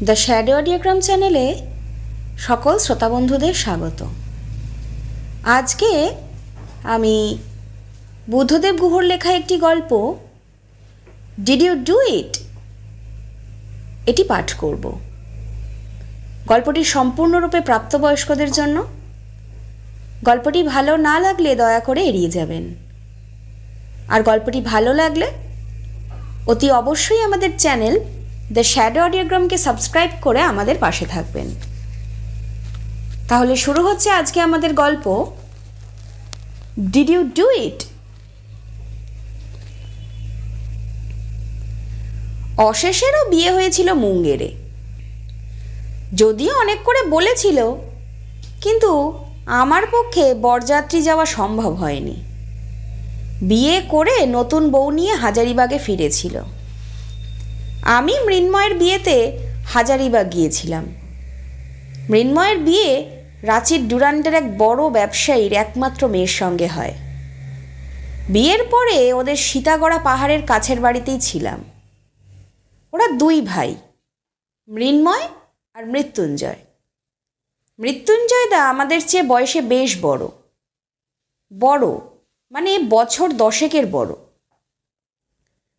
The shadow অডিওগ্রাম চ্যানেলে সকল শ্রোতাবন্ধুদের স্বাগত। আজকে আমি বুদ্ধদেব গুহর লেখা একটি গল্প ডিড ইউ ডু ইট এটি পাঠ করব। গল্পটি সম্পূর্ণরূপে প্রাপ্তবয়স্কদের জন্য। গল্পটি ভালো না লাগলে দয়া করে এড়িয়ে যাবেন। আর গল্পটি ভালো লাগলে অতি অবশ্যই আমাদের চ্যানেল দ্য শ্যাডো অডিওগ্রামকে সাবস্ক্রাইব করে আমাদের পাশে থাকবেন। তাহলে শুরু হচ্ছে আজকে আমাদের গল্প ডিড ইউ ডু ইট। অশেষেরও বিয়ে হয়েছিল মুঙ্গেরে। যদিও অনেক করে বলেছিল, কিন্তু আমার পক্ষে বরযাত্রী যাওয়া সম্ভব হয়নি। বিয়ে করে নতুন বউ নিয়ে হাজারিবাগে ফিরেছিল। আমি মৃন্ময়ের বিয়েতে হাজারিবাগ গিয়েছিলাম। মৃন্ময়ের বিয়ে রাঁচির ডুরান্ডের এক বড় ব্যবসায়ীর একমাত্র মেয়ের সঙ্গে হয়। বিয়ের পরে ওদের সীতাগড়া পাহাড়ের কাছের বাড়িতেই ছিলাম। ওরা দুই ভাই, মৃন্ময় আর মৃত্যুঞ্জয়। মৃত্যুঞ্জয়দা আমাদের চেয়ে বয়সে বেশ বড় মানে বছর 10 বড়।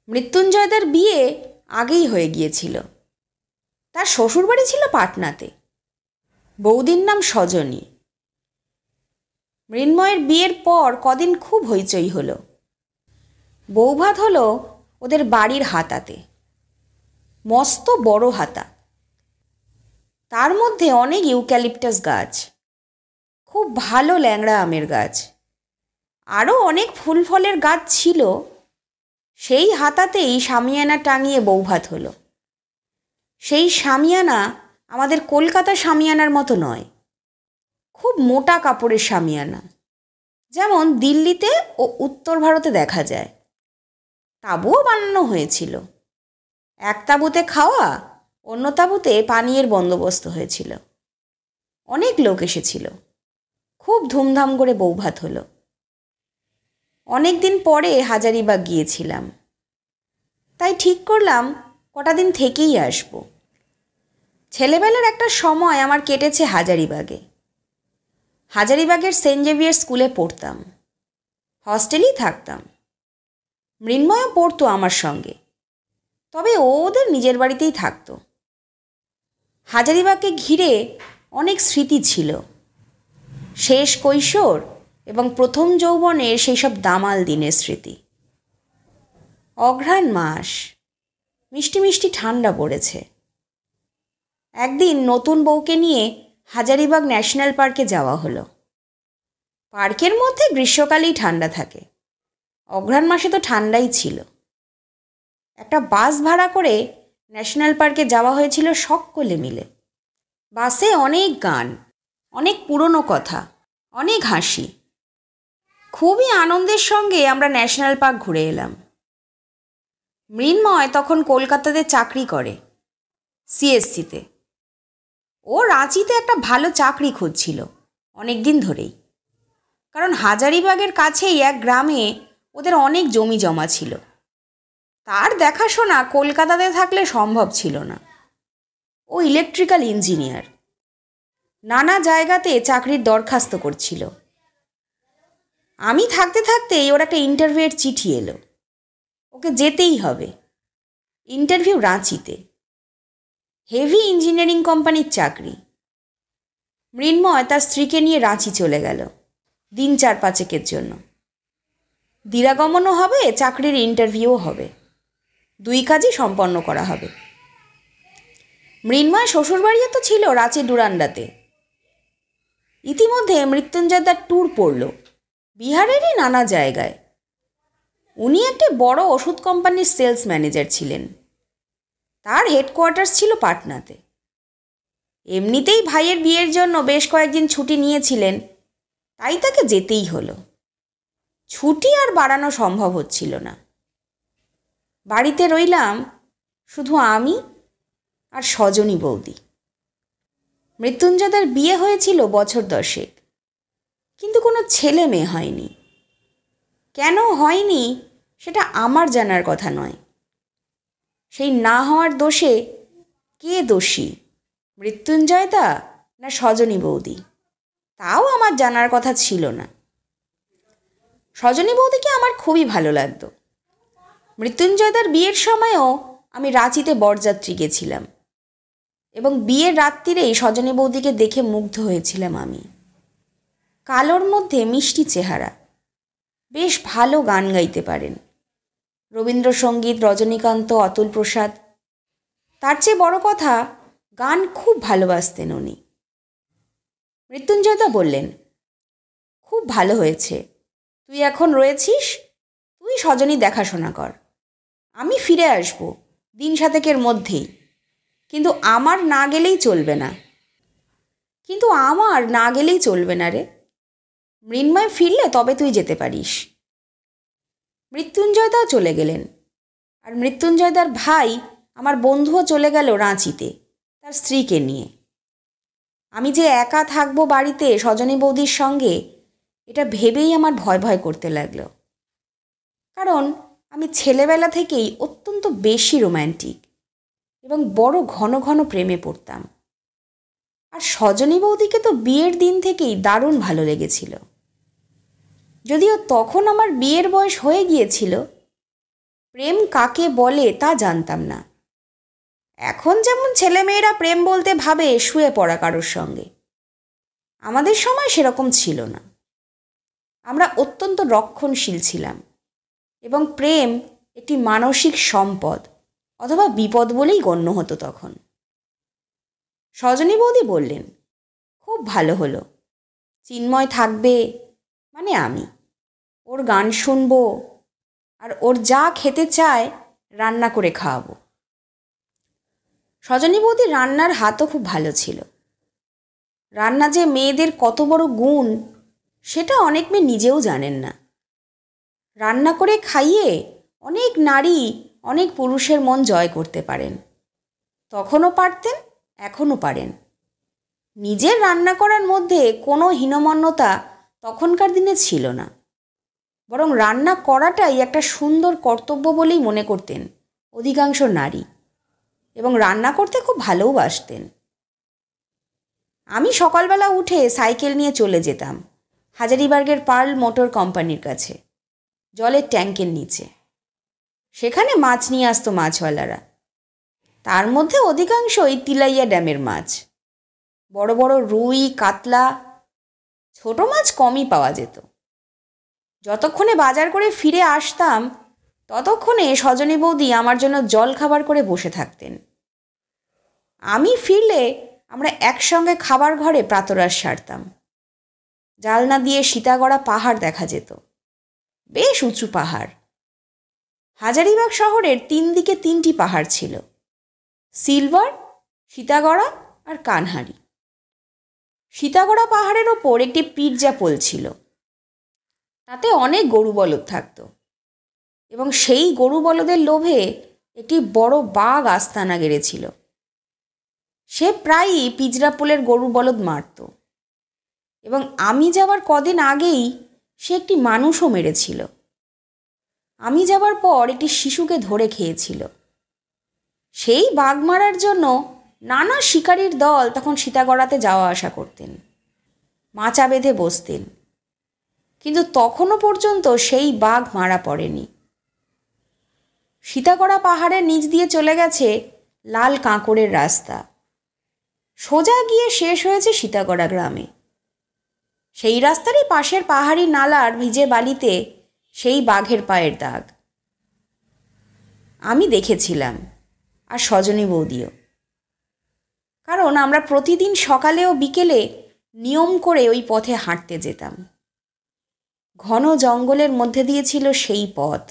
মৃত্যুঞ্জয়দার বিয়ে আগেই হয়ে গিয়েছিল। তার শ্বশুরবাড়ি ছিল পাটনাতে। বৌদির নাম সজনী। মৃন্ময়ের বিয়ের পর কদিন খুব হইচই হলো। বৌভাত হলো ওদের বাড়ির হাতাতে, মস্ত বড় হাতা। তার মধ্যে অনেক ইউক্যালিপটাস গাছ, খুব ভালো ল্যাংড়া আমের গাছ, আরও অনেক ফুল ফলের গাছ ছিল। সেই হাতাতেই শামিয়ানা টাঙিয়ে বৌভাত হলো। সেই শামিয়ানা আমাদের কলকাতা শামিয়ানার মতো নয়, খুব মোটা কাপড়ের শামিয়ানা, যেমন দিল্লিতে ও উত্তর ভারতে দেখা যায়। তাঁবুও বানানো হয়েছিল। এক তাঁবুতে খাওয়া, অন্য তাঁবুতে পানীয়ের বন্দোবস্ত হয়েছিল। অনেক লোক এসেছিল। খুব ধুমধাম করে বৌভাত হলো। অনেক দিন পরে হাজারিবাগ গিয়েছিলাম, তাই ঠিক করলাম কটা দিন থেকেই আসব। ছেলেবেলার একটা সময় আমার কেটেছে হাজারিবাগে। হাজারিবাগের সেন্ট জেভিয়ার স্কুলে পড়তাম, হস্টেলেই থাকতাম। মৃন্ময়ও পড়তো আমার সঙ্গে, তবে ও ওদের নিজের বাড়িতেই থাকতো। হাজারিবাগকে ঘিরে অনেক স্মৃতি ছিল। শেষ কৈশোর এবং প্রথম যৌবনের সেই সব দামাল দিনের স্মৃতি। অঘ্রাণ মাস, মিষ্টি মিষ্টি ঠান্ডা পড়েছে। একদিন নতুন বউকে নিয়ে হাজারিবাগ ন্যাশনাল পার্কে যাওয়া হলো। পার্কের মধ্যে গ্রীষ্মকালেই ঠান্ডা থাকে, অঘ্রাণ মাসে তো ঠান্ডাই ছিল। একটা বাস ভাড়া করে ন্যাশনাল পার্কে যাওয়া হয়েছিল সকলে মিলে। বাসে অনেক গান, অনেক পুরনো কথা, অনেক হাসি। খুবই আনন্দের সঙ্গে আমরা ন্যাশনাল পার্ক ঘুরে এলাম। মৃন্ময় তখন কলকাতাতে চাকরি করে, সিএসসিতে। ও রাঁচিতে একটা ভালো চাকরি খুঁজছিল অনেক দিন ধরেই, কারণ হাজারিবাগের কাছেই এক গ্রামে ওদের অনেক জমি জমা ছিল। তার দেখাশোনা কলকাতাতে থাকলে সম্ভব ছিল না। ও ইলেকট্রিক্যাল ইঞ্জিনিয়ার। নানা জায়গাতে চাকরির দরখাস্ত করছিল। আমি থাকতে থাকতেই ওর একটা ইন্টারভিউয়ের চিঠি এলো। ওকে যেতেই হবে। ইন্টারভিউ রাঁচিতে, হেভি ইঞ্জিনিয়ারিং কোম্পানির চাকরি। মৃন্ময় তার স্ত্রীকে নিয়ে রাঁচি চলে গেল দিন 4-5 জন্য। দিরাগমনও হবে, চাকরির ইন্টারভিউও হবে, দুই কাজই সম্পন্ন করা হবে। মৃন্ময় শ্বশুরবাড়িও তো ছিল রাঁচি ডুরান্ডাতে। ইতিমধ্যে মৃত্যুঞ্জয়দার ট্যুর পড়ল বিহারেরই নানা জায়গায়। উনি একটা বড় ওষুধ কোম্পানির সেলস ম্যানেজার ছিলেন। তার হেডকোয়ার্টার্স ছিল পাটনাতে। এমনিতেই ভাইয়ের বিয়ের জন্য বেশ কয়েকদিন ছুটি নিয়েছিলেন, তাই তাকে যেতেই হলো। ছুটি আর বাড়ানো সম্ভব হচ্ছিল না। বাড়িতে রইলাম শুধু আমি আর সজনী বৌদি। মৃত্যুঞ্জয়দার বিয়ে হয়েছিল বছর 10, কিন্তু কোনো ছেলে মেয়ে হয়নি। কেন হয়নি সেটা আমার জানার কথা নয়। সেই না হওয়ার দোষে কে দোষী, মৃত্যুঞ্জয়দা না সজনী বৌদি, তাও আমার জানার কথা ছিল না। সজনী বৌদিকে আমার খুবই ভালো লাগতো। মৃত্যুঞ্জয়দার বিয়ের সময়ও আমি রাঁচিতে বরযাত্রী গেছিলাম এবং বিয়ের রাত্রিরেই সজনী বৌদিকে দেখে মুগ্ধ হয়েছিলাম আমি। কালোর মধ্যে মিষ্টি চেহারা, বেশ ভালো গান গাইতে পারেন, রবীন্দ্রসঙ্গীত, রজনীকান্ত, অতুল প্রসাদ। তার চেয়ে বড় কথা, গান খুব ভালোবাসতেন উনি। মৃত্যুঞ্জয়দা বললেন, খুব ভালো হয়েছে, তুই এখন রয়েছিস, তুই সজনী দেখাশোনা কর, আমি ফিরে আসব দিন সাতেকের মধ্যেই, কিন্তু আমার না গেলেই চলবে না রে। মৃন্ময় ফিরলে তবে তুই যেতে পারিস। মৃত্যুঞ্জয়দাও চলে গেলেন, আর মৃত্যুঞ্জয়দার ভাই আমার বন্ধুও চলে গেল রাঁচিতে তার স্ত্রীকে নিয়ে। আমি যে একা থাকবো বাড়িতে সজনী বৌদির সঙ্গে, এটা ভেবেই আমার ভয় ভয় করতে লাগলো। কারণ আমি ছেলেবেলা থেকেই অত্যন্ত বেশি রোম্যান্টিক এবং বড় ঘন ঘন প্রেমে পড়তাম। আর সজনী বৌদিকে তো বিয়ের দিন থেকেই দারুণ ভালো লেগেছিল। যদিও তখন আমার বিয়ের বয়স হয়ে গিয়েছিল, প্রেম কাকে বলে তা জানতাম না। এখন যেমন ছেলেমেয়েরা প্রেম বলতে ভাবে শুয়ে পড়া কারোর সঙ্গে, আমাদের সময় সেরকম ছিল না। আমরা অত্যন্ত রক্ষণশীল ছিলাম এবং প্রেম একটি মানসিক সম্পদ অথবা বিপদ বলেই গণ্য হতো তখন। সজনী বৌদি বললেন, খুব ভালো হলো, চিন্ময় থাকবে মানে আমি ওর গান শুনবো আর ওর যা খেতে চায় রান্না করে খাওয়াবো। সজনী বৌদির রান্নার হাতও খুব ভালো ছিল। রান্না যে মেয়েদের কত বড় গুণ সেটা অনেক মেয়ে নিজেও জানেন না। রান্না করে খাইয়ে অনেক নারী অনেক পুরুষের মন জয় করতে পারেন, তখনও পারতেন, এখনও পারেন। নিজের রান্না করার মধ্যে কোনো হীনমন্যতা তখনকার দিনে ছিল না, বরং রান্না করাটাই একটা সুন্দর কর্তব্য বলেই মনে করতেন অধিকাংশ নারী, এবং রান্না করতে খুব ভালোবাসতেন। আমি সকালবেলা উঠে সাইকেল নিয়ে চলে যেতাম হাজারিবাগের পার্ল মোটর কোম্পানির কাছে, জলের ট্যাঙ্কের নিচে। সেখানে মাছ নিয়ে আসতো মাছওয়ালারা, তার মধ্যে অধিকাংশই তিলাইয়া ড্যামের মাছ। বড় বড় রুই, কাতলা, ছোট মাছ কমই পাওয়া যেত। যতক্ষণে বাজার করে ফিরে আসতাম ততক্ষণে সজনী বৌদি আমার জন্য জল খাবার করে বসে থাকতেন। আমি ফিরলে আমরা একসঙ্গে খাবার ঘরে প্রাতরাশ সারতাম। জানলা দিয়ে সীতাগড়া পাহাড় দেখা যেত, বেশ উঁচু পাহাড়। হাজারিবাগ শহরের 3 দিকে 3টি পাহাড় ছিল, সিলভার, সীতাগড়া আর কানহারি। সীতাগড়া পাহাড়ের ওপর একটি পিরজা পোল ছিল, তাতে অনেক গরু বলদ থাকত এবং সেই গরু বলদের লোভে একটি বড় বাঘ আস্তানা গেড়েছিল। সে প্রায়ই পিজরা পোলের গরু বলদ মারত এবং আমি যাবার কদিন আগেই সে একটি মানুষও মেরেছিল। আমি যাবার পর একটি শিশুকে ধরে খেয়েছিল। সেই বাঘ মারার জন্য নানা শিকারীর দল তখন সীতাগড়াতে যাওয়া আসা করতেন, মাচা বেঁধে বসতেন, কিন্তু তখনও পর্যন্ত সেই বাঘ মারা পড়েনি। সীতাগড়া পাহাড়ের নিচ দিয়ে চলে গেছে লাল কাঁকড়ের রাস্তা, সোজা গিয়ে শেষ হয়েছে সীতাগড়া গ্রামে। সেই রাস্তারই পাশের পাহাড়ি নালার ভিজে বালিতে সেই বাঘের পায়ের দাগ আমি দেখেছিলাম, আর সজনী বৌদিও। কারণ আমরা প্রতিদিন সকালে ও বিকেলে নিয়ম করে ওই পথে হাঁটতে যেতাম। ঘন জঙ্গলের মধ্যে দিয়ে ছিল সেই পথ,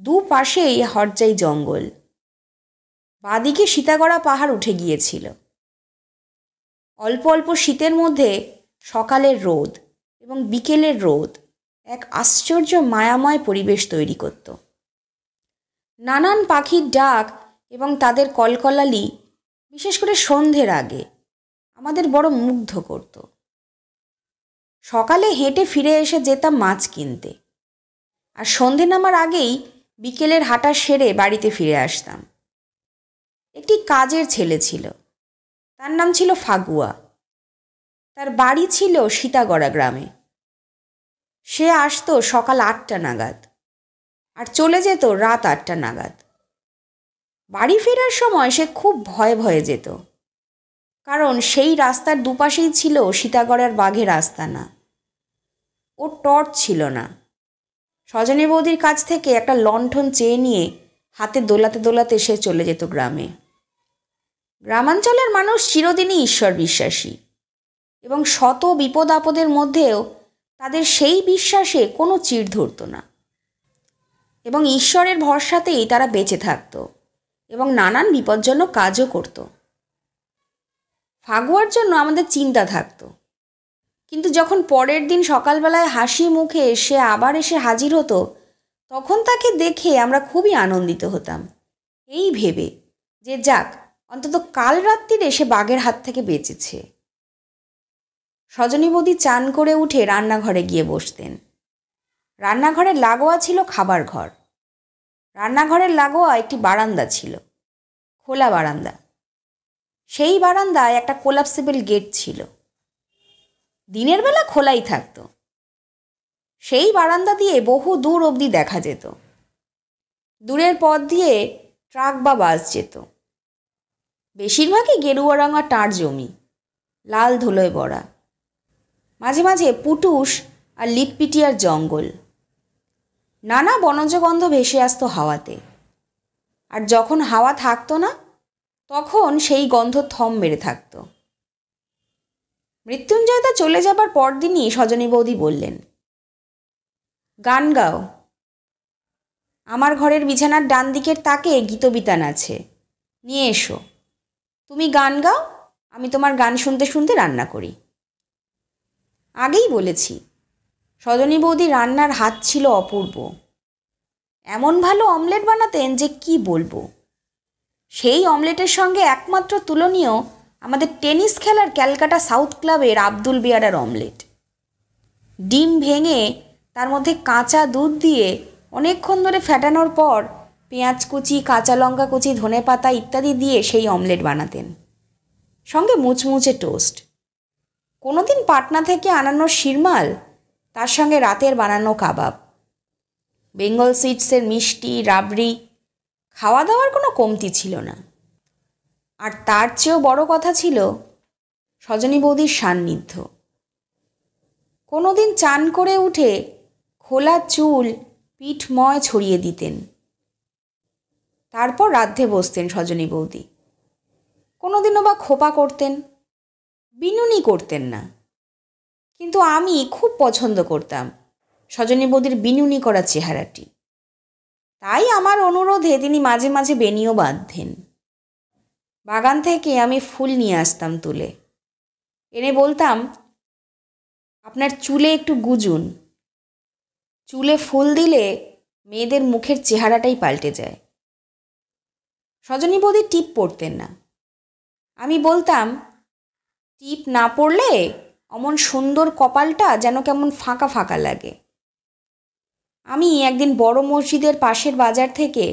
দুপাশেই হরজাই জঙ্গল। বাদিকে সীতাগড়া পাহাড় উঠে গিয়েছিল। অল্প অল্প শীতের মধ্যে সকালের রোদ এবং বিকেলের রোদ এক আশ্চর্য মায়াময় পরিবেশ তৈরি করত। নানান পাখির ডাক এবং তাদের কলকলালি বিশেষ করে সন্ধ্যের আগে আমাদের বড় মুগ্ধ করত। সকালে হেঁটে ফিরে এসে যেতাম মাছ কিনতে, আর সন্ধে নামার আগেই বিকেলের হাঁটা সেরে বাড়িতে ফিরে আসতাম। একটি কাজের ছেলে ছিল, তার নাম ছিল ফাগুয়া। তার বাড়ি ছিল সীতাগড়া গ্রামে। সে আসতো সকাল 8টা নাগাদ আর চলে যেত রাত 8টা নাগাদ। বাড়ি ফেরার সময় সে খুব ভয়ে ভয়ে যেত, কারণ সেই রাস্তার দুপাশেই ছিল সীতাগড়ার বাঘের আস্তানা। ওর টর্চ ছিল না। সজনী বৌদির কাছ থেকে একটা লণ্ঠন চেয়ে নিয়ে হাতে দোলাতে দোলাতে সে চলে যেত গ্রামে। গ্রামাঞ্চলের মানুষ চিরদিনই ঈশ্বর বিশ্বাসী এবং শত বিপদ আপদের মধ্যেও তাদের সেই বিশ্বাসে কোনো চিড় ধরত না এবং ঈশ্বরের ভরসাতেই তারা বেঁচে থাকত এবং নানান বিপজ্জনক কাজও করত। ফাগুয়ার জন্য আমাদের চিন্তা থাকত, কিন্তু যখন পরের দিন সকালবেলায় হাসি মুখে সে আবার এসে হাজির হতো, তখন তাকে দেখে আমরা খুবই আনন্দিত হতাম, এই ভেবে যে যাক, অন্তত কাল রাত্রিরে সে বাঘের হাত থেকে বেঁচেছে। সজনী বৌদি চান করে উঠে রান্নাঘরে গিয়ে বসতেন। রান্নাঘরের লাগোয়া ছিল খাবার ঘর। রান্নাঘরের লাগোয়া একটি বারান্দা ছিল, খোলা বারান্দা। সেই বারান্দায় একটা কোলাপসিবল গেট ছিল, দিনের বেলা খোলাই থাকতো। সেই বারান্দা দিয়ে বহু দূর অবধি দেখা যেত। দূরের পথ দিয়ে ট্রাক বা বাস যেত। বেশিরভাগই গেরুয়া রঙা টাঁড় জমি, লাল ধুলোয় ভরা। মাঝে মাঝে পুটুস আর লিটপিটিয়ার জঙ্গল। নানা বনজ গন্ধ ভেসে আসতো হাওয়াতে, আর যখন হাওয়া থাকতো না তখন সেই গন্ধ থম মেরে থাকতো। মৃত্যুঞ্জয়দা চলে যাবার পরদিনই সজনী বৌদি বললেন, গান গাও। আমার ঘরের বিছানার ডান দিকের তাকে গীতবিতান আছে, নিয়ে এসো। তুমি গান গাও, আমি তোমার গান শুনতে শুনতে রান্না করি। আগেই বলেছি, সজনী বৌদি রান্নার হাত ছিল অপূর্ব। এমন ভালো অমলেট বানাতেন যে কি বলবো। সেই অমলেটের সঙ্গে একমাত্র তুলনীয় আমাদের টেনিস খেলার ক্যালকাটা সাউথ ক্লাবের আব্দুল বিয়ারার অমলেট। ডিম ভেঙে তার মধ্যে কাঁচা দুধ দিয়ে অনেকক্ষণ ধরে ফেটানোর পর পেঁয়াজ কুচি, কাঁচা লঙ্কা কুচি, ধনেপাতা ইত্যাদি দিয়ে সেই অমলেট বানাতেন, সঙ্গে মুচমুচে টোস্ট। কোনোদিন পাটনা থেকে আনানো শিরমাল, তার সঙ্গে রাতের বানানো কাবাব, বেঙ্গল সুইটসের মিষ্টি, রাবড়ি, খাওয়া দাওয়ার কোনো কমতি ছিল না। আর তার চেয়েও বড় কথা ছিল সজনী বৌদির সান্নিধ্য। কোনোদিন চান করে উঠে খোলা চুল পিঠময় ছড়িয়ে দিতেন। তারপর রাঁধতে বসতেন সজনী বৌদি। কোনোদিনও বা খোপা করতেন, বিনুনি করতেন না। কিন্তু আমি খুব পছন্দ করতাম সজনী বৌদির বিনুনি করা চেহারাটি। তাই আমার অনুরোধে তিনি মাঝে মাঝে বেনিও বাঁধতেন। বাগান থেকে আমি ফুল নিয়ে আসতাম তুলে, এনে বলতাম, আপনার চুলে একটু গুজুন। চুলে ফুল দিলে মেয়েদের মুখের চেহারাটাই পাল্টে যায়। সজনী বৌদি টিপ পরতেন না। আমি বলতাম, টিপ না পরলে অমন সুন্দর কপালটা যেন কেমন ফাঁকা ফাঁকা লাগে। আমি একদিন বড় মসজিদের পাশের বাজার থেকে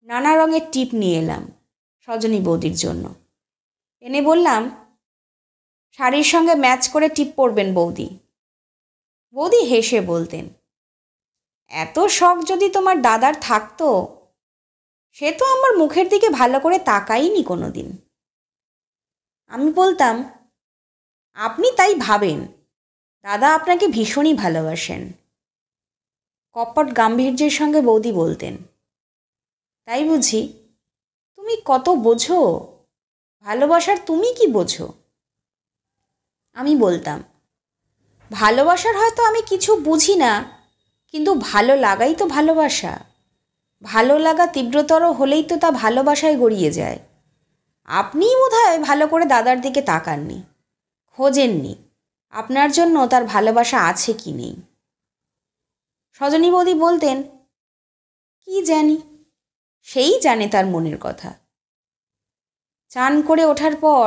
নানা রঙের টিপ নিয়ে এলাম সজনী বৌদির জন্য। এনে বললাম, শাড়ির সঙ্গে ম্যাচ করে টিপ পরবেন বৌদি। বৌদি হেসে বলতেন, এত শখ যদি তোমার দাদার থাকতো, সে তো আমার মুখের দিকে ভালো করে তাকাইনি কোনো দিন। আমি বলতাম, আপনি তাই ভাবেন, দাদা আপনাকে ভীষণই ভালোবাসেন। কপট গাম্ভীর্যের সঙ্গে বৌদি বলতেন, তাই বুঝি? তুমি কত বোঝো, ভালোবাসার তুমি কি বোঝো? আমি বলতাম, ভালোবাসার হয়তো আমি কিছু বুঝি না, কিন্তু ভালো লাগাই তো ভালোবাসা। ভালো লাগা তীব্রতর হলেই তো তা ভালোবাসায় গড়িয়ে যায়। আপনিই বোধহয় ভালো করে দাদার দিকে তাকাননি, খোঁজেননি আপনার জন্য তার ভালোবাসা আছে কি নেই। সজনী বৌদি বলতেন, কি জানি, সেই জানে তার মনের কথা। চান করে ওঠার পর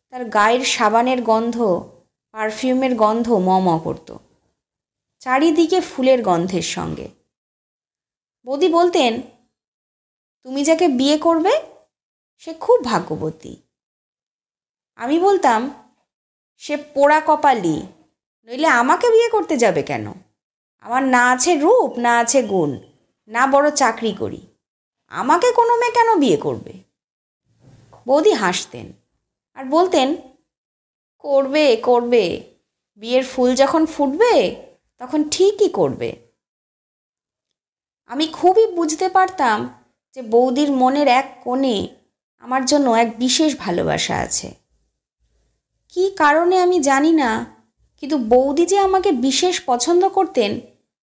তার গায়ের সাবানের গন্ধ, পারফিউমের গন্ধ ম ম করত, চারিদিকে ফুলের গন্ধের সঙ্গে। বৌদি বলতেন, তুমি যাকে বিয়ে করবে সে খুব ভাগ্যবতী। আমি বলতাম, সে পোড়া কপালি, নইলে আমাকে বিয়ে করতে যাবে কেন? আমার না আছে রূপ, না আছে গুণ, না বড় চাকরি করি, আমাকে কোনো মেয়ে কেন বিয়ে করবে? বৌদি হাসতেন আর বলতেন, করবে করবে, বিয়ের ফুল যখন ফুটবে তখন ঠিকই করবে। আমি খুবই বুঝতে পারতাম যে বৌদির মনের এক কোণে আমার জন্য এক বিশেষ ভালোবাসা আছে। কী কারণে আমি জানি না, কিন্তু বৌদি যে আমাকে বিশেষ পছন্দ করতেন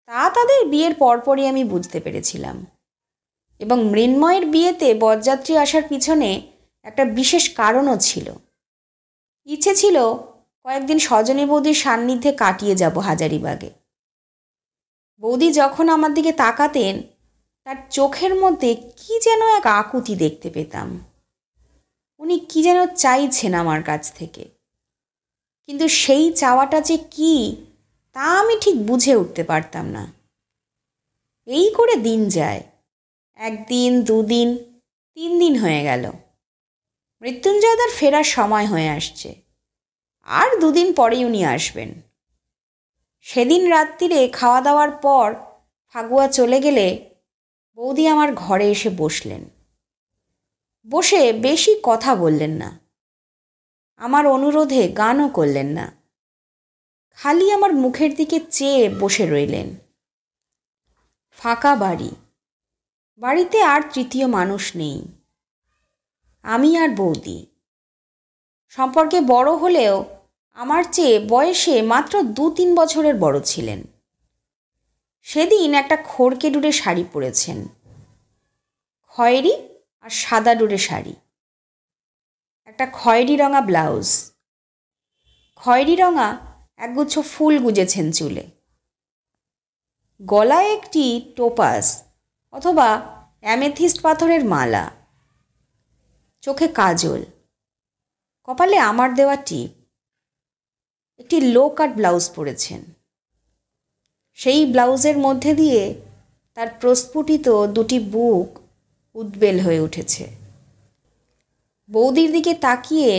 তা তাদের বিয়ের পরপরই আমি বুঝতে পেরেছিলাম। এবং মৃন্ময়ের বিয়েতে বরযাত্রী আসার পিছনে একটা বিশেষ কারণও ছিল। ইচ্ছে ছিল কয়েকদিন সজনী বৌদির সান্নিধ্যে কাটিয়ে যাব হাজারিবাগে। বৌদি যখন আমার দিকে তাকাতেন, তার চোখের মধ্যে কি যেন এক আকুতি দেখতে পেতাম। উনি কি যেন চাইছেন আমার কাছ থেকে, কিন্তু সেই চাওয়াটা যে কি তা আমি ঠিক বুঝে উঠতে পারতাম না। এই করে দিন যায়, 1 দিন 2 দিন 3 দিন হয়ে গেল। মৃত্যুঞ্জয়দার ফেরার সময় হয়ে আসছে, আর 2 দিন পরেই উনি আসবেন। সেদিন রাত্রিরে খাওয়া দাওয়ার পর ফাগুয়া চলে গেলে বৌদি আমার ঘরে এসে বসলেন। বসে বেশি কথা বললেন না, আমার অনুরোধে গানও করলেন না, খালি আমার মুখের দিকে চেয়ে বসে রইলেন। ফাঁকা বাড়ি, বাড়িতে আর তৃতীয় মানুষ নেই, আমি আর বৌদি। সম্পর্কে বড় হলেও আমার চেয়ে বয়সে মাত্র 2-3 বছরের বড় ছিলেন। সেদিন একটা খড়কে ডুরে শাড়ি পরেছেন, খয়েরি আর সাদা ডুরে শাড়ি, একটা খয়েরি রঙা ব্লাউজ, খয়েরি রঙা একগুচ্ছ ফুল গুজেছেন চুলে, গলায় একটি টোপাস অথবা অ্যামেথিস্ট পাথরের মালা, চোখে কাজল, কপালে আমার দেওয়া টিপ, একটি লো কাট ব্লাউজ পরেছেন। সেই ব্লাউজের মধ্যে দিয়ে তার প্রস্ফুটিত 2টি বুক উদ্বেল হয়ে উঠেছে। বৌদির দিকে তাকিয়ে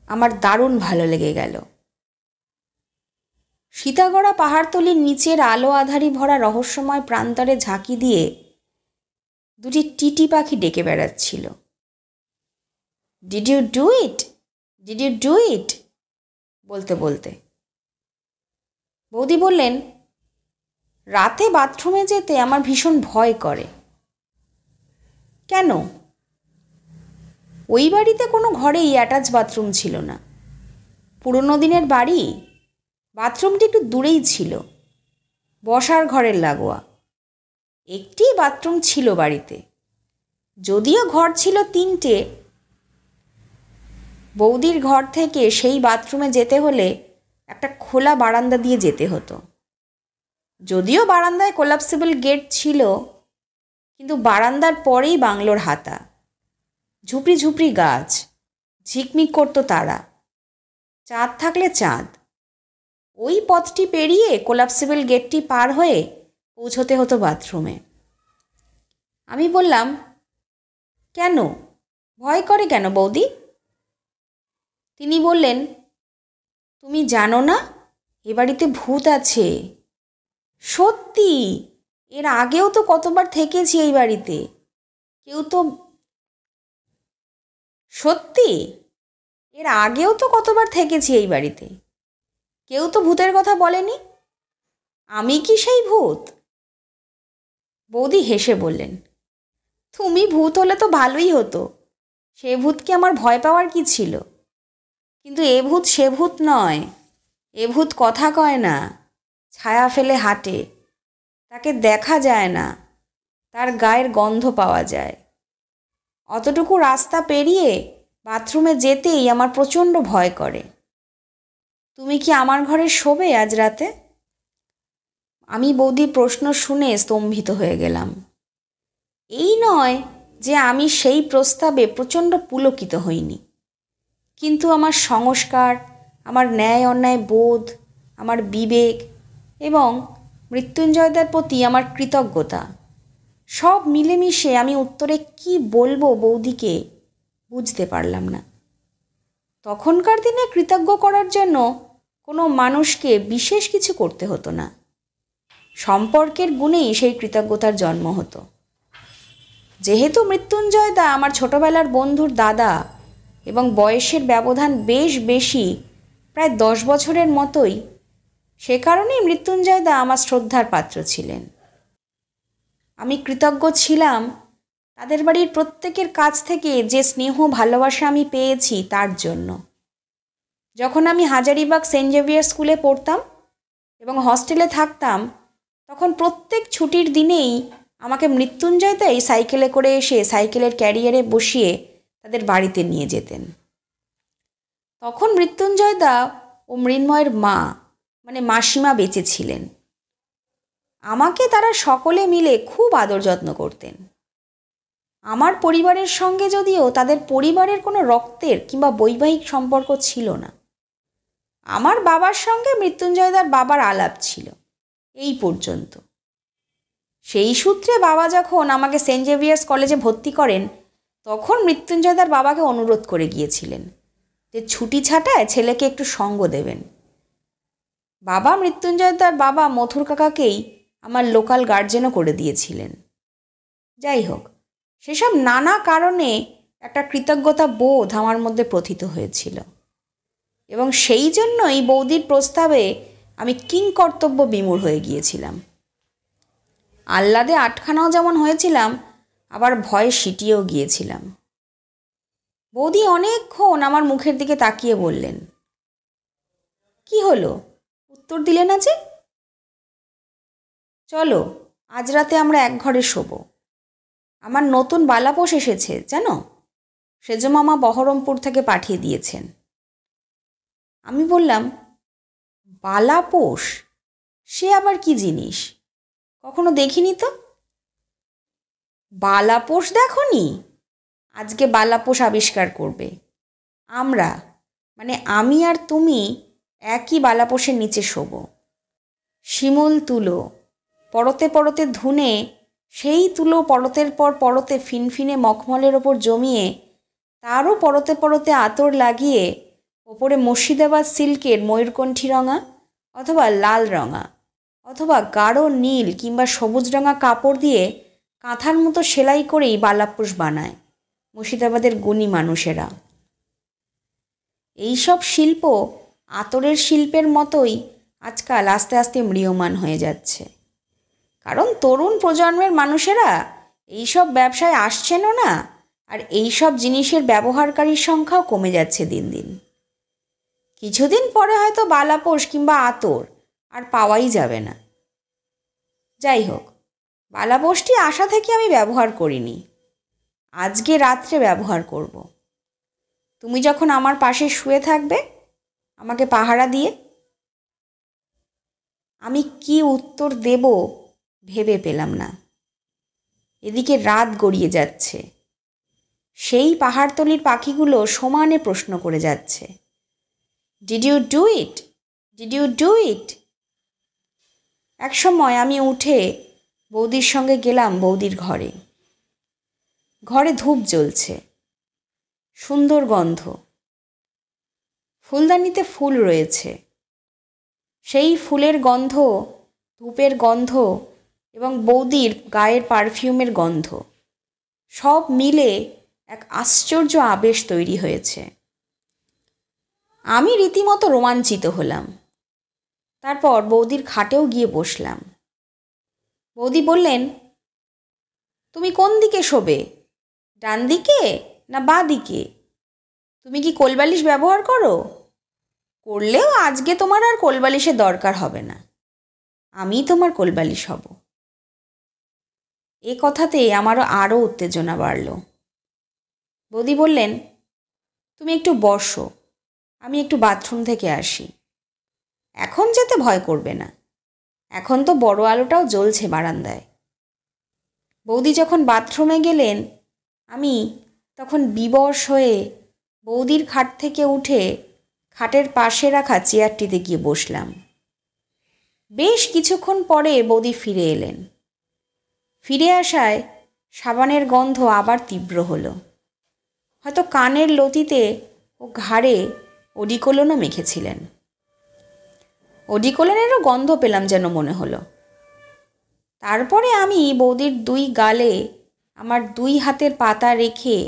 আমার দারুণ ভালো লেগে গেল। সীতাগড়া পাহাড়তলির নিচের আলো আধারি ভরা রহস্যময় প্রান্তরে ঝাঁকি দিয়ে 2টি টিটি পাখি ডেকে বেড়াচ্ছিল। Did you do it, did you do it বলতে বলতে। বৌদি বললেন, রাতে বাথরুমে যেতে আমার ভীষণ ভয় করে। কেন? ওই বাড়িতে কোনো ঘরেই অ্যাটাচ বাথরুম ছিল না। পুরনো দিনের বাড়ি, বাথরুমটি একটু দূরেই ছিল, বসার ঘরের লাগোয়া। একটি বাথরুম ছিল বাড়িতে, যদিও ঘর ছিল 3টে। বৌদির ঘর থেকে সেই বাথরুমে যেতে হলে একটা খোলা বারান্দা দিয়ে যেতে হতো। যদিও বারান্দায় কোলাপসিবল গেট ছিল, কিন্তু বারান্দার পরেই বাংলোর হাতা, ঝুপড়ি ঝুপড়ি গাছ, ঝিকমিক করতো তারা, চাঁদ থাকলে চাঁদ। ওই পথটি পেরিয়ে কোলাপসিবল গেটটি পার হয়ে পৌঁছতে হতো বাথরুমে। আমি বললাম, কেন, ভয় করে কেন বৌদি? তিনি বললেন, তুমি জানো না এ বাড়িতে ভূত আছে? সত্যি, এর আগেও তো কতবার থেকেছি এই বাড়িতে, কেউ তো সত্যি এর আগেও তো কতবার থেকেছি এই বাড়িতে, কেউ তো ভূতের কথা বলেনি। আমি কি সেই ভূত? বৌদি হেসে বললেন, তুমি ভূত হলে তো ভালোই হতো, সে ভূতকে আমার ভয় পাওয়ার কি ছিল? কিন্তু এ ভূত সে ভূত নয়, এ ভূত কথা কয় না, ছায়া ফেলে হাঁটে, তাকে দেখা যায় না, তার গায়ের গন্ধ পাওয়া যায়। অতটুকু রাস্তা পেরিয়ে বাথরুমে যেতেই আমার প্রচণ্ড ভয় করে। তুমি কি আমার ঘরে শোবে আজ রাতে? আমি বৌদির প্রশ্ন শুনে স্তম্ভিত হয়ে গেলাম। এই নয় যে আমি সেই প্রস্তাবে প্রচণ্ড পুলকিত হইনি, কিন্তু আমার সংস্কার, আমার ন্যায় অন্যায় বোধ, আমার বিবেক এবং মৃত্যুঞ্জয়দার প্রতি আমার কৃতজ্ঞতা সব মিলেমিশে আমি উত্তরে কি বলবো বৌদিকে বুঝতে পারলাম না। তখনকার দিনে কৃতজ্ঞ করার জন্য কোনো মানুষকে বিশেষ কিছু করতে হতো না, সম্পর্কের গুণেই সেই কৃতজ্ঞতার জন্ম হতো। যেহেতু মৃত্যুঞ্জয় দা আমার ছোটবেলার বন্ধুর দাদা এবং বয়সের ব্যবধান বেশ বেশি, প্রায় 10 বছরের মতোই, সে কারণেই মৃত্যুঞ্জয় দা আমার শ্রদ্ধার পাত্র ছিলেন। আমি কৃতজ্ঞ ছিলাম তাদের বাড়ির প্রত্যেকের কাছ থেকে যে স্নেহ ভালোবাসা আমি পেয়েছি তার জন্য। যখন আমি হাজারিবাগ সেন্ট জেভিয়ার স্কুলে পড়তাম এবং হস্টেলে থাকতাম, তখন প্রত্যেক ছুটির দিনেই আমাকে মৃত্যুঞ্জয়দাই সাইকেলে করে এসে সাইকেলের ক্যারিয়ারে বসিয়ে তাদের বাড়িতে নিয়ে যেতেন। তখন মৃত্যুঞ্জয়দা ও মৃন্ময়ের মা মানে মাসিমা বেঁচে ছিলেন। আমাকে তারা সকলে মিলে খুব আদর যত্ন করতেন। আমার পরিবারের সঙ্গে যদিও তাদের পরিবারের কোনো রক্তের কিংবা বৈবাহিক সম্পর্ক ছিল না, আমার বাবার সঙ্গে মৃত্যুঞ্জয়দার বাবার আলাপ ছিল, এই পর্যন্ত। সেই সূত্রে বাবা যখন আমাকে সেন্ট জেভিয়ার্স কলেজে ভর্তি করেন, তখন মৃত্যুঞ্জয়দার বাবাকে অনুরোধ করে গিয়েছিলেন যে ছুটি ছাটায় ছেলেকে একটু সঙ্গ দেবেন। বাবা মৃত্যুঞ্জয়দার বাবা মথুর কাকাকেই আমার লোকাল গার্জেনও করে দিয়েছিলেন। যাই হোক, সেসব নানা কারণে একটা কৃতজ্ঞতা বোধ আমার মধ্যে প্রথিত হয়েছিল এবং সেই জন্যই বৌদির প্রস্তাবে আমি কিংকর্তব্য বিমূঢ় হয়ে গিয়েছিলাম। আহ্লাদে আটখানাও যেমন হয়েছিলাম, আবার ভয়ে সিটিয়েও গিয়েছিলাম। বৌদি অনেকক্ষণ আমার মুখের দিকে তাকিয়ে বললেন, কি হলো, উত্তর দিলে না যে? চলো, আজ রাতে আমরা এক ঘরে শোবো। আমার নতুন বালাপোষ এসেছে জানো, সেজ মামা বহরমপুর থেকে পাঠিয়ে দিয়েছেন। আমি বললাম, বালাপোষ? সে আবার কি জিনিস? কখনো দেখিনি তো। বালাপোষ দেখনি? আজকে বালাপোষ আবিষ্কার করবে। আমরা মানে আমি আর তুমি একই বালাপোষের নিচে শোবো। শিমুল তুলো, পরতে পরতে ধুনে সেই তুলো পরতের পর পরতে ফিনফিনে মখমলের ওপর জমিয়ে তারও পরতে পরতে আতর লাগিয়ে ওপরে মুর্শিদাবাদ সিল্কের ময়ূরকণ্ঠী রঙা অথবা লাল রঙা অথবা গাঢ় নীল কিংবা সবুজ রঙা কাপড় দিয়ে কাঁথার মতো সেলাই করেই বালাপোষ বানায় মুর্শিদাবাদের গুণী মানুষেরা। এইসব শিল্প আতরের শিল্পের মতোই আজকাল আস্তে আস্তে ম্রিয়মাণ হয়ে যাচ্ছে, কারণ তরুণ প্রজন্মের মানুষেরা এইসব ব্যবসায় আসছেনও না, আর এইসব জিনিসের ব্যবহারকারীর সংখ্যাও কমে যাচ্ছে দিন দিন। কিছুদিন পরে হয়তো বালাপোষ কিংবা আতর আর পাওয়াই যাবে না। যাই হোক, বালাপোষটি আশা থেকে আমি ব্যবহার করিনি, আজকে রাত্রে ব্যবহার করব। তুমি যখন আমার পাশে শুয়ে থাকবে আমাকে পাহারা দিয়ে। আমি কি উত্তর দেব ভেবে পেলাম না। এদিকে রাত গড়িয়ে যাচ্ছে, সেই পাহাড়তলির পাখিগুলো সমানে প্রশ্ন করে যাচ্ছে, did you do it, did you do it. এক সময় আমি উঠে বৌদির সঙ্গে গেলাম বৌদির ঘরে। ঘরে ধূপ জ্বলছে, সুন্দর গন্ধ, ফুলদানিতে ফুল রয়েছে। সেই ফুলের গন্ধ, ধূপের গন্ধ এবং বৌদির গায়ের পারফিউমের গন্ধ সব মিলে এক আশ্চর্য আবেশ তৈরি হয়েছে। আমি রীতিমতো রোমাঞ্চিত হলাম। তারপর বৌদির খাটেও গিয়ে বসলাম। বৌদি বললেন, তুমি কোন দিকে শোবে, ডান দিকে না বাঁ দিকে? তুমি কি কোলবালিশ ব্যবহার করো? করলেও আজকে তোমার আর কোলবালিশের দরকার হবে না, আমি তোমার কোলবালিশ হব। এ কথাতে আমারও আরও উত্তেজনা বাড়ল। বৌদি বললেন, তুমি একটু বসো, আমি একটু বাথরুম থেকে আসি। এখন যেতে ভয় করবে না, এখন তো বড় আলোটাও জ্বলছে বারান্দায়। বৌদি যখন বাথরুমে গেলেন, আমি তখন বিবশ হয়ে বৌদির খাট থেকে উঠে খাটের পাশে রাখা চেয়ারটিতে গিয়ে বসলাম। বেশ কিছুক্ষণ পরে বৌদি ফিরে এলেন। ফিরে আসায় সাবানের গন্ধ আবার তীব্র হলো। হয়তো কানের লতিতে ও ঘাড়ে অডিকোলনও মেখেছিলেন। অডিকোলনেরও গন্ধ পেলাম যেন মনে হলো। তারপরে আমি বৌদির 2 গালে আমার 2 হাতের পাতা রেখে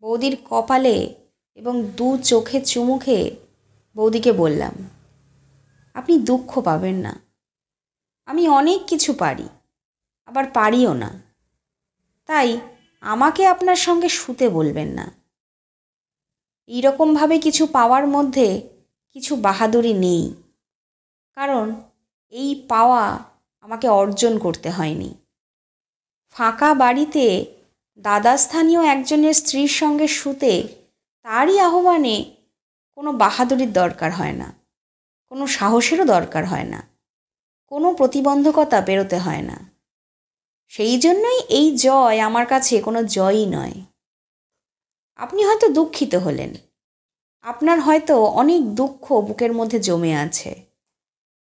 বৌদির কপালে এবং 2 চোখে চুমু খেয়ে বৌদিকে বললাম, আপনি দুঃখ পাবেন না। আমি অনেক কিছু পারি, আবার পারিও না। তাই আমাকে আপনার সঙ্গে শুতে বলবেন না। এইরকমভাবে কিছু পাওয়ার মধ্যে কিছু বাহাদুরি নেই, কারণ এই পাওয়া আমাকে অর্জন করতে হয়নি। ফাঁকা বাড়িতে দাদাস্থানীয় একজনের স্ত্রীর সঙ্গে শুতে তারই আহ্বানে কোনো বাহাদুরির দরকার হয় না, কোনো সাহসেরও দরকার হয় না, কোনো প্রতিবন্ধকতা পেরোতে হয় না। সেই জন্যই এই জয় আমার কাছে কোনো জয়ই নয়। আপনি হয়তো দুঃখিত হলেন, আপনার হয়তো অনেক দুঃখ বুকের মধ্যে জমে আছে।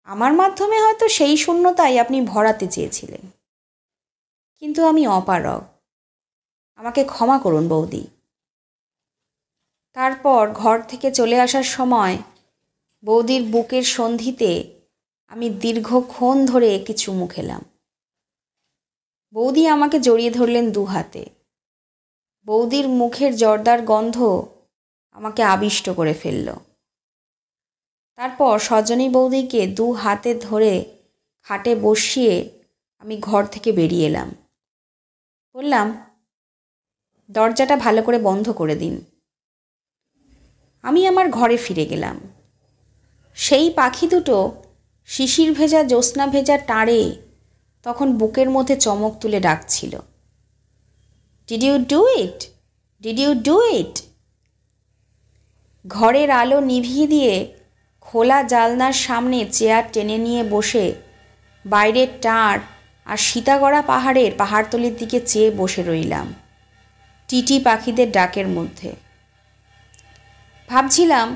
আমার মাধ্যমে হয়তো সেই শূন্যতাই আপনি ভরাতে চেয়েছিলেন, কিন্তু আমি অপারগ। আমাকে ক্ষমা করুন বৌদি। তারপর ঘর থেকে চলে আসার সময় বৌদির বুকের সন্ধিতে আমি দীর্ঘক্ষণ ধরে একটি চুমু খেলাম। বৌদি আমাকে জড়িয়ে ধরলেন 2 হাতে। বৌদির মুখের জর্দার গন্ধ আমাকে আবিষ্ট করে ফেলল। তারপর সজনী বৌদিকে 2 হাতে ধরে খাটে বসিয়ে আমি ঘর থেকে বেরিয়ে এলাম। বললাম, দরজাটা ভালো করে বন্ধ করে দিন। আমি আমার ঘরে ফিরে গেলাম। সেই পাখি দুটো শিশির ভেজা জ্যোৎস্না ভেজা টাঁড়ে তখন বুকের মধ্যে চমক তুলে ডাকছিল, did you do it, did you do it. ঘরের আলো নিভিয়ে দিয়ে খোলা জালনার সামনে চেয়ার টেনে নিয়ে বসে বাইরের টাঁড় আর সীতাগড়া পাহাড়ের পাহাড়তলির দিকে চেয়ে বসে রইলাম টিটি পাখিদের ডাকের মধ্যে। ভাবছিলাম,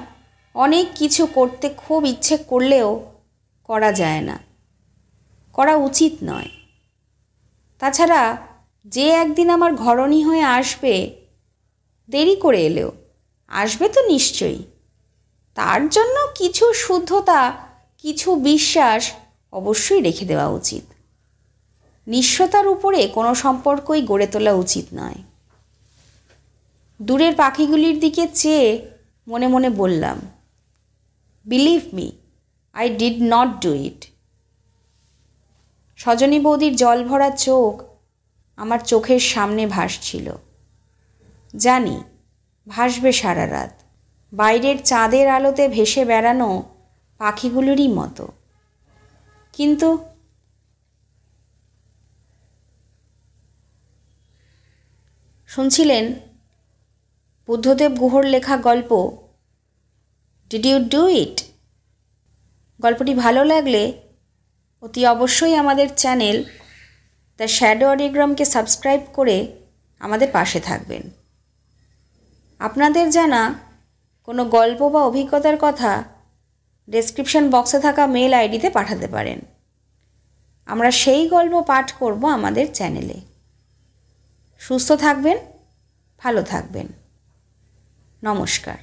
অনেক কিছু করতে খুব ইচ্ছে করলেও করা যায় না, করা উচিত নয়। তাছাড়া যে একদিন আমার ঘরণী হয়ে আসবে, দেরি করে এলেও আসবে তো নিশ্চয়ই, তার জন্য কিছু শুদ্ধতা, কিছু বিশ্বাস অবশ্যই রেখে দেওয়া উচিত। নিঃস্বতার উপরে কোনো সম্পর্কই গড়ে তোলা উচিত নয়। দূরের পাখিগুলির দিকে চেয়ে মনে মনে বললাম, believe me, I did not do it. Sajani বৌদির জল ভরা চোখ আমার চোখের সামনে ভাসছিল। জানি ভাসবে সারা রাত, বাইরের চাঁদের আলোতে ভেসে বেড়ানো পাখিগুলোরই মতো। কিন্তু শুনছিলেন বুদ্ধদেব গুহর লেখা গল্প ডিড ইউ ডু ইট। গল্পটি ভালো লাগলে অতি অবশ্যই আমাদের চ্যানেল দ্য শ্যাডো অডিওগ্রামকে সাবস্ক্রাইব করে আমাদের পাশে থাকবেন। আপনাদের জানা কোনো গল্প বা অভিজ্ঞতার কথা ডেসক্রিপশন বক্সে থাকা মেল আইডিতে পাঠাতে পারেন। আমরা সেই গল্প পাঠ করব আমাদের চ্যানেলে। সুস্থ থাকবেন, ভালো থাকবেন। নমস্কার।